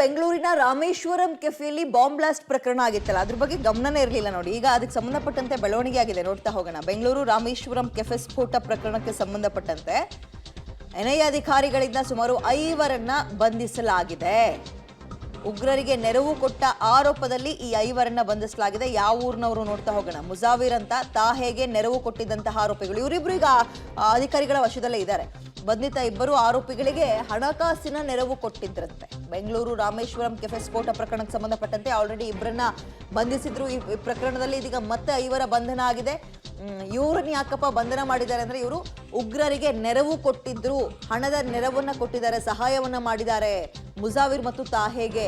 ಬೆಂಗಳೂರಿನ ರಾಮೇಶ್ವರಂ ಕೆಫೆಯಲ್ಲಿ bomb blast ಪ್ರಕರಣ ಆಗಿತ್ತಲ್ಲ, ಅದ್ರ ಬಗ್ಗೆ ಗಮನನೇ ಇರಲಿಲ್ಲ ನೋಡಿ. ಈಗ ಅದಕ್ಕೆ ಸಂಬಂಧಪಟ್ಟಂತೆ ಬೆಳವಣಿಗೆ ಆಗಿದೆ, ನೋಡ್ತಾ ಹೋಗೋಣ. ಬೆಂಗಳೂರು ರಾಮೇಶ್ವರಂ ಕೆಫೆ ಸ್ಫೋಟ ಪ್ರಕರಣಕ್ಕೆ ಸಂಬಂಧಪಟ್ಟಂತೆ ಎನ್ಐಎ ಅಧಿಕಾರಿಗಳಿಂದ ಸುಮಾರು 5ರನ್ನ ಬಂಧಿಸಲಾಗಿದೆ. ಉಗ್ರರಿಗೆ ನೆರವು ಕೊಟ್ಟ ಆರೋಪದಲ್ಲಿ ಈ 5ರನ್ನ ಬಂಧಿಸಲಾಗಿದೆ. ಯಾವ ಊರಿನವರು ನೋಡ್ತಾ ಹೋಗೋಣ. ಮುಜಾವಿರ್ ಅಂತ ತಾಹೆಗೆ ನೆರವು ಕೊಟ್ಟಿದ್ದಂತಹ ಆರೋಪಿಗಳು ಇವರಿಬ್ರು ಈಗ ಅಧಿಕಾರಿಗಳ ವಶದಲ್ಲೇ ಇದ್ದಾರೆ. ಬಂಧಿತ ಇಬ್ಬರು ಆರೋಪಿಗಳಿಗೆ ಹಣಕಾಸಿನ ನೆರವು ಕೊಟ್ಟಿದ್ರಂತೆ. ಬೆಂಗಳೂರು ರಾಮೇಶ್ವರಂ ಕೆಫೆ ಸ್ಫೋಟ ಪ್ರಕರಣಕ್ಕೆ ಸಂಬಂಧಪಟ್ಟಂತೆ ಆಲ್ರೆಡಿ ಇಬ್ಬರನ್ನ ಬಂಧಿಸಿದ್ರು. ಈ ಪ್ರಕರಣದಲ್ಲಿ ಇದೀಗ ಮತ್ತೆ 5ರ ಬಂಧನ ಆಗಿದೆ. ಇವ್ರನ್ನ ಯಾಕಪ್ಪ ಬಂಧನ ಮಾಡಿದ್ದಾರೆ ಅಂದ್ರೆ, ಇವರು ಉಗ್ರರಿಗೆ ನೆರವು ಕೊಟ್ಟಿದ್ರು, ಹಣದ ನೆರವನ್ನ ಕೊಟ್ಟಿದ್ದಾರೆ, ಸಹಾಯವನ್ನ ಮಾಡಿದ್ದಾರೆ ಮುಜಾವಿರ್ ಮತ್ತು ತಾಹೆಗೆ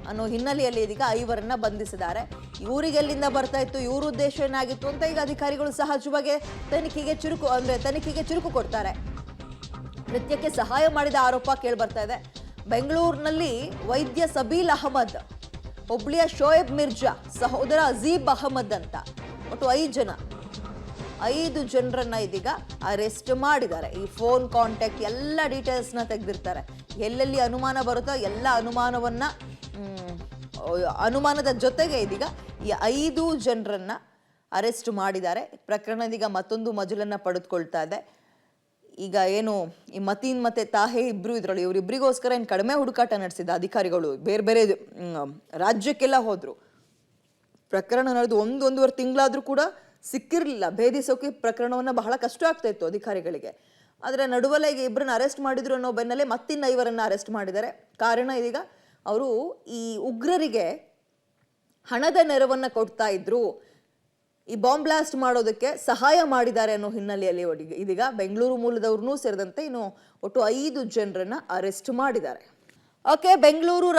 ಅನ್ನೋ ಹಿನ್ನೆಲೆಯಲ್ಲಿ ಇದೀಗ 5ರನ್ನ ಬಂಧಿಸಿದ್ದಾರೆ. ಇವರಿಗೆ ಎಲ್ಲಿಂದ ಬರ್ತಾ ಇತ್ತು, ಇವ್ರ ಉದ್ದೇಶ ಏನಾಗಿತ್ತು ಅಂತ ಈಗ ಅಧಿಕಾರಿಗಳು ಸಹಜವಾಗಿ ತನಿಖೆಗೆ ಚುರುಕು ಕೊಡ್ತಾರೆ. ಕೃತ್ಯಕ್ಕೆ ಸಹಾಯ ಮಾಡಿದ ಆರೋಪ ಕೇಳಿ ಬರ್ತಾ ಇದೆ. ಬೆಂಗಳೂರಿನಲ್ಲಿ ವೈದ್ಯ ಸಬೀಲ್ ಅಹಮದ್, ಹುಬ್ಳಿಯ ಶೋಯಬ್ ಮಿರ್ಜಾ ಸಹೋದರ ಅಜೀಬ್ ಅಹಮದ್ ಅಂತ ಒಟ್ಟು 5 ಜನರನ್ನ ಇದೀಗ ಅರೆಸ್ಟ್ ಮಾಡಿದ್ದಾರೆ. ಈ ಫೋನ್ ಕಾಂಟ್ಯಾಕ್ಟ್ ಎಲ್ಲ ಡೀಟೇಲ್ಸ್ನ ತೆಗೆದಿರ್ತಾರೆ. ಎಲ್ಲೆಲ್ಲಿ ಅನುಮಾನ ಬರುತ್ತೋ ಎಲ್ಲ ಅನುಮಾನದ ಜೊತೆಗೆ ಇದೀಗ ಈ 5 ಜನರನ್ನ ಅರೆಸ್ಟ್ ಮಾಡಿದ್ದಾರೆ. ಪ್ರಕರಣ ಇದೀಗ ಮತ್ತೊಂದು ಮಜಲನ್ನ ಪಡೆದುಕೊಳ್ತಾ ಇದೆ. ಈಗ ಏನು ಈ ಮತೀನ್ ಮತ್ತೆ ತಾಹೆ ಇಬ್ರು ಇದ್ರಲ್ಲಿ, ಇವರಿಬ್ಬರಿಗೋಸ್ಕರ ಏನು ಕಡಿಮೆ ಹುಡುಕಾಟ ನಡೆಸಿದ ಅಧಿಕಾರಿಗಳು. ಬೇರೆ ಬೇರೆ ರಾಜ್ಯಕ್ಕೆಲ್ಲ ಹೋದ್ರು. ಪ್ರಕರಣ ನಡೆದು 1-1.5 ತಿಂಗಳಾದ್ರೂ ಕೂಡ ಸಿಕ್ಕಿರ್ಲಿಲ್ಲ. ಭೇದಿಸೋಕೆ ಪ್ರಕರಣವನ್ನ ಬಹಳ ಕಷ್ಟ ಆಗ್ತಾ ಇತ್ತು ಅಧಿಕಾರಿಗಳಿಗೆ. ಆದ್ರೆ ನಡುವಲ್ಲ ಈಗ ಇಬ್ಬರನ್ನ ಅರೆಸ್ಟ್ ಮಾಡಿದ್ರು ಅನ್ನೋ ಬೆನ್ನಲ್ಲೇ ಮತ್ತಿನ್ನ 5ರನ್ನ ಅರೆಸ್ಟ್ ಮಾಡಿದ್ದಾರೆ. ಕಾರಣ ಇದೀಗ ಅವರು ಈ ಉಗ್ರರಿಗೆ ಹಣದ ನೆರವನ್ನ ಕೊಡ್ತಾ ಇದ್ರು, ಈ ಬಾಂಬ್ ಬ್ಲಾಸ್ಟ್ ಮಾಡೋದಕ್ಕೆ ಸಹಾಯ ಮಾಡಿದ್ದಾರೆ ಅನ್ನೋ ಹಿನ್ನೆಲೆಯಲ್ಲಿ ಇದೀಗ ಬೆಂಗಳೂರು ಮೂಲದವ್ರನ್ನೂ ಸೇರಿದಂತೆ ಇನ್ನು ಒಟ್ಟು 5 ಜನರನ್ನ ಅರೆಸ್ಟ್ ಮಾಡಿದ್ದಾರೆ. ಓಕೆ, ಬೆಂಗಳೂರು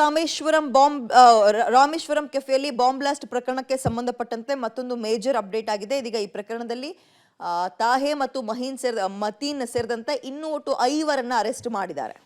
ರಾಮೇಶ್ವರಂ ಕೆಫೆಯಲ್ಲಿ ಬಾಂಬ್ ಬ್ಲಾಸ್ಟ್ ಪ್ರಕರಣಕ್ಕೆ ಸಂಬಂಧಪಟ್ಟಂತೆ ಮತ್ತೊಂದು ಮೇಜರ್ ಅಪ್ಡೇಟ್ ಆಗಿದೆ. ಇದೀಗ ಈ ಪ್ರಕರಣದಲ್ಲಿ ತಾಹೆ ಮತ್ತು ಮತೀನ್ ಸೇರಿದಂತೆ ಇನ್ನೂ ಒಟ್ಟು 5ರನ್ನ ಅರೆಸ್ಟ್ ಮಾಡಿದ್ದಾರೆ.